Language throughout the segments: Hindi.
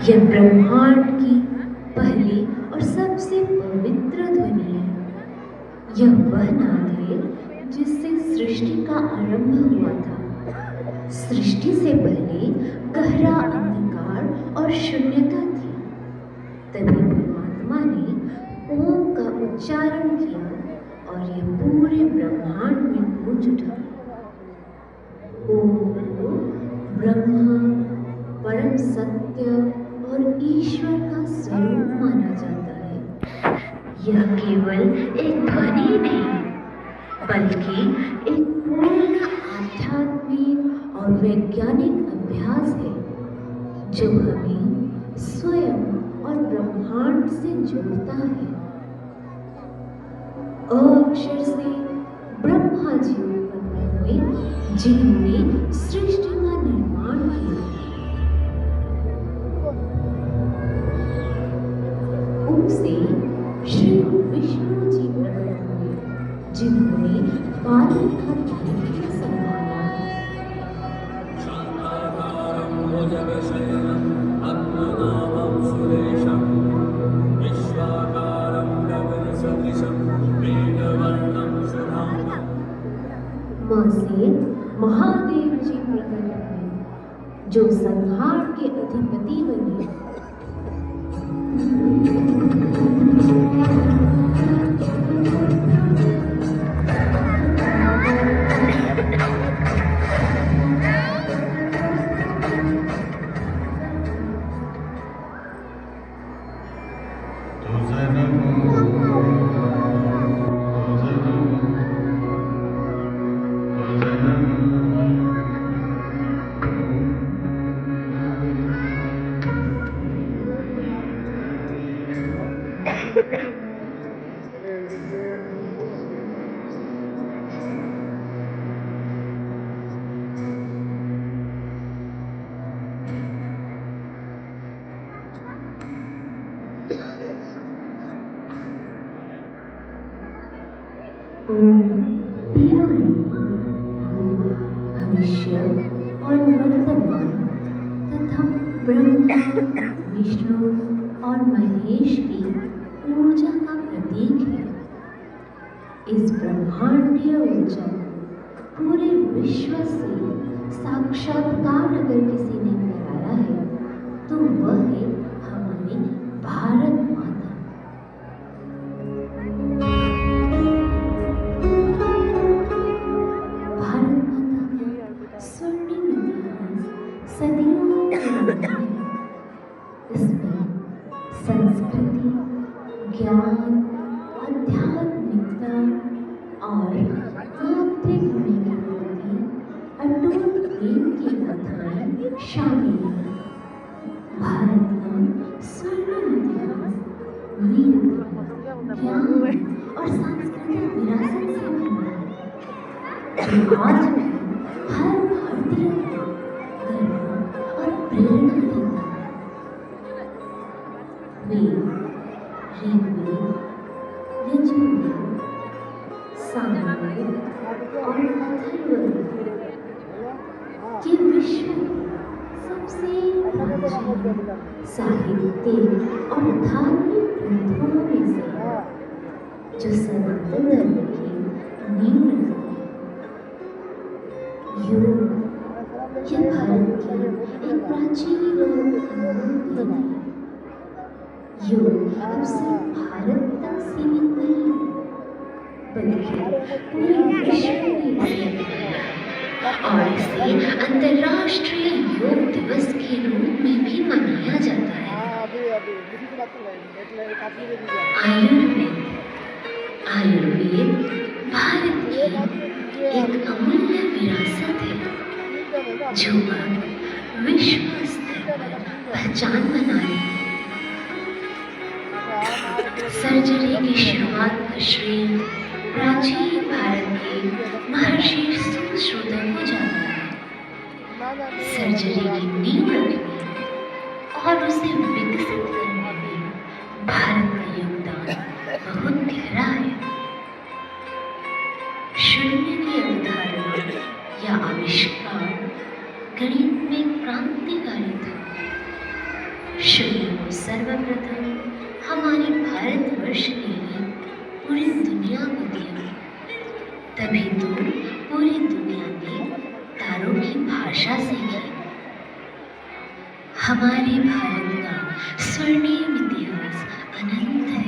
यह ब्रह्मांड की पहली और सबसे पवित्र ध्वनि है। यह वह नाद है जिससे सृष्टि का आरंभ हुआ था। सृष्टि से पहले गहरा अंधकार और शून्यता थी। तभी परमात्मा ने ओम का उच्चारण किया और यह पूरे ब्रह्मांड में गूंज उठा। ओम को ब्रह्मा, परम सत्य और ईश्वर का स्वरूप माना जाता है। यह केवल एक ध्वनि नहीं, बल्कि एक पूर्ण आध्यात्मिक और वैज्ञानिक अभ्यास है जो हमें स्वयं और ब्रह्मांड से जोड़ता है। अक्षर से ब्रह्मा जी उत्पन्न हुए, जिन्होंने सृष्टि का निर्माण किया। उनसे श्री विष्णु जी प्रकट हुए, जिन्होंने बालक का दायित्व संभाला। मां से महादेव जी प्रकट हुए, जो संहार के अधिपति बने। भविष्य और वर्तमान तथा ब्रह्मा, विष्णु और महेश की ऊर्जा का प्रतीक है। इस ब्रह्मांडीय ऊर्जा पूरे विश्व से साक्षात्कार अगर किसी ने कराया है तो वह है हमारी भारत माता। भारत माता का स्वर्णिम इतिहास सदियों पुराना है। इसमें संस्कृति, ज्ञान, आध्यात्मिकता और मातृभूमि के प्रति अटूट प्रेम की गाथाएं शामिल हैं। भारत का स्वर्णिम इतिहास वीरता, ज्ञान और सांस्कृतिक विरासत से भरा है, जो आज भी हर भारतीय को गर्व और प्रेरणा देता है। वेद, ऋग्वेद, यजुर्वेद, सामवेद और अथर्ववेद ये विश्व के सबसे प्राचीन साहित्यिक और धार्मिक ग्रंथों में से है, जो सनातन धर्म की नींव रखते हैं। योग यह भारत की एक प्राचीन और अनमोल देन है। योग अब सिर्फ भारत तक सीमित नहीं है, बल्कि पूरे विश्व में और इसे अंतर्राष्ट्रीय योग दिवस के रूप में भी मनाया जाता है। आयुर्वेद भारत की एक अमूल्य विरासत है, जो अब विश्व स्तर पर पहचान बना रही है। सर्जरी की शुरुआत का श्रेय प्राचीन भारत के महर्षि सुश्रुतन को जाता है। सर्जरी की नींव रखने और उसे विकसित करने में भारत का योगदान बहुत गहरा है। शून्य की अवधारणा या आविष्कार गणित में क्रांतिकारी था। शुरू में सर्वप्रथम हमारे भारतवर्ष ने ही पूरी दुनिया को दिया। तभी तो पूरी दुनिया ने तारों की भाषा सीखी। हमारे भारत का स्वर्णिम इतिहास अनंत है।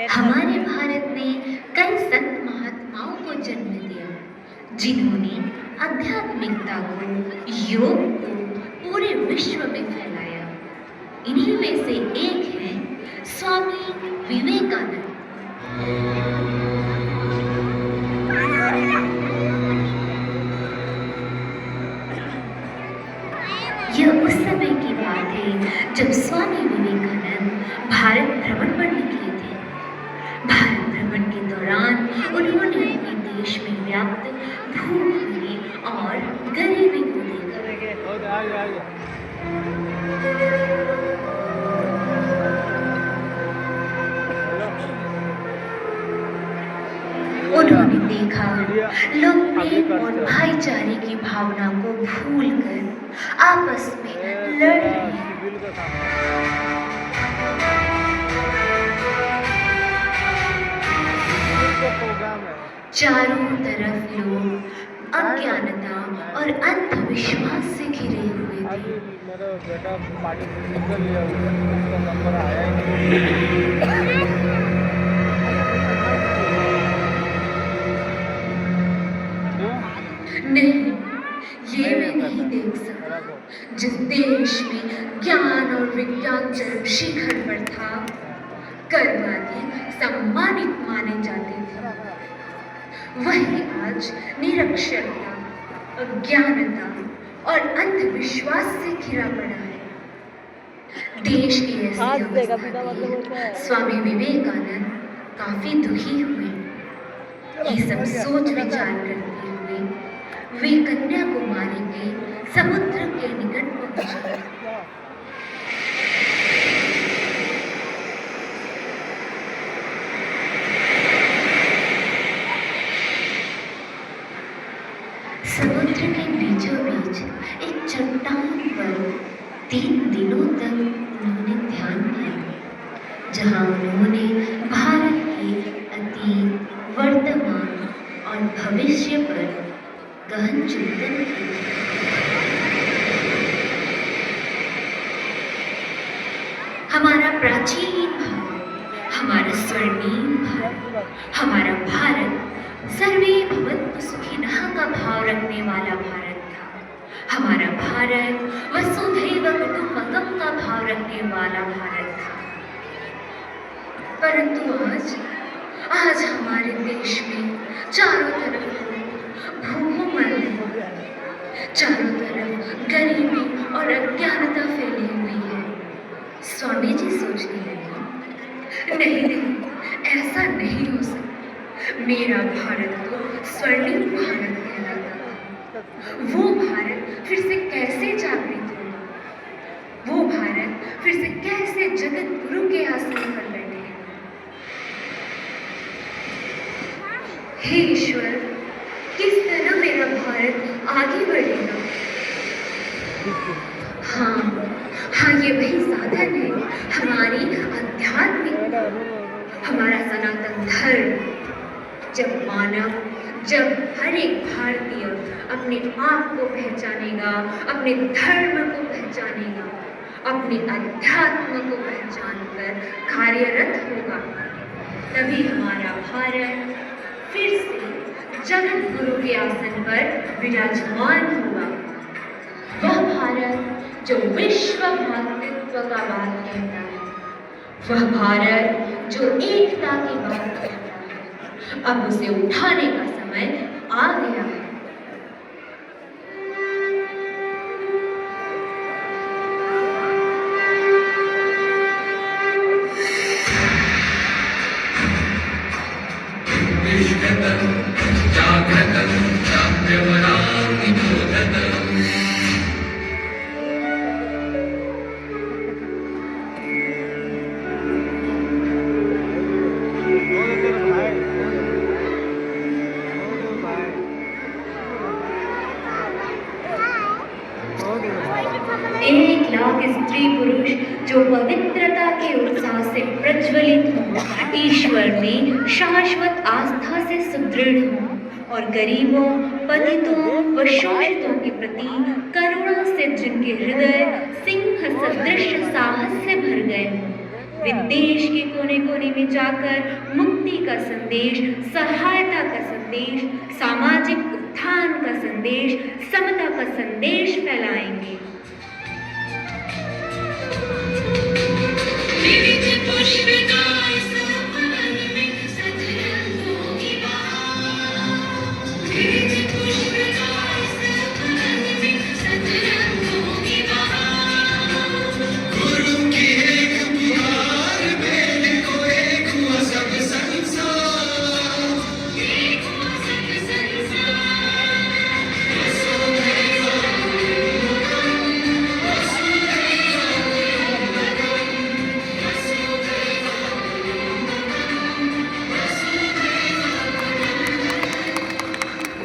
हमारे भारत ने कई संत महात्माओं को जन्म दिया, जिन्होंने आध्यात्मिकता को, योग को पूरे विश्व में फैलाया। इन्हीं में से एक है स्वामी विवेकानंद। यह उस समय की बात है जब स्वामी विवेकानंद भारत भ्रमण पर निकले थे। भारत भ्रमण के दौरान उन्होंने अपने देश में व्याप्त भूखमरी और गरीबी को उन्होंने देखा लोग प्रेम और भाईचारे की भावना को भूलकर आपस में लड़ रहे हैं। चारों तरफ लोग अज्ञानता और अंधविश्वास से घिरे हुए थे। मेरा बेटा पार्टी निकल लिया, उसका नंबर आया ही नहीं, ये मैं नहीं देख सकता। जिस देश में ज्ञान और विज्ञान चरम शिखर पर था, कर्मवादी सम्मानित माने जाते थे, वही आज निरक्षरता, अज्ञानता और अंधविश्वास से घिरा पड़ा है। देश की ऐसी अवस्था देख स्वामी विवेकानंद काफी दुखी हुए। ये सब सोच विचार करते हुए वे कन्याकुमारी के समुद्र के निकट पहुंचे। समुद्र के बीचों बीच एक चट्टान पर 3 दिनों तक उन्होंने ध्यान किया, जहां उन्होंने भारत के अतीत, वर्तमान और भविष्य पर गहन चिंतन किया। हमारा प्राचीन भारत, हमारा स्वर्णिम भारत, हमारा भारत सर्वे भवन्तु सुखिनः का भाव रखने वाला भारत था। हमारा भारत वसुधैव कुटुम्बकम का भाव रखने वाला भारत था। परंतु आज हमारे देश में चारों तरफ भूखों मर रहे हैं, चारों तरफ गरीबी और अज्ञानता फैली हुई है। स्वामी जी सोचने लगे, नहीं, ऐसा नहीं हो सकता। मेरा भारत तो स्वर्णिम भारत कहलाता था। वो भारत फिर से कैसे जागृत होगा? वो भारत फिर से कैसे जगत गुरु के आसन पर बैठेगा? हे ईश्वर, किस तरह मेरा भारत आगे बढ़ेगा? हाँ, ये वही साधन है, हमारी आध्यात्मिक, हमारा सनातन धर्म। जब हर एक भारतीय अपने आप को पहचानेगा, अपने धर्म को पहचानेगा, अपने अध्यात्म को पहचानकर कार्यरत होगा, तभी हमारा भारत फिर से जगत गुरु के आसन पर विराजमान होगा। वह भारत जो विश्व भ्रातृत्व का बात कहता है, वह भारत जो एकता की बात कहता है, अब उसे उठाने का समय आ गया है। एक लाख स्त्री पुरुष जो पवित्रता के उत्साह से प्रज्वलित हों, ईश्वर में शाश्वत आस्था से सुदृढ़ हों और गरीबों, पतितों व शोषितों के प्रति करुणा से जिनके हृदय सिंह सदृश साहस से भर गए हों, वे देश के कोने कोने में जाकर मुक्ति का संदेश, सहायता का संदेश, सामाजिक उत्थान का संदेश, समता का संदेश फैलाएंगे।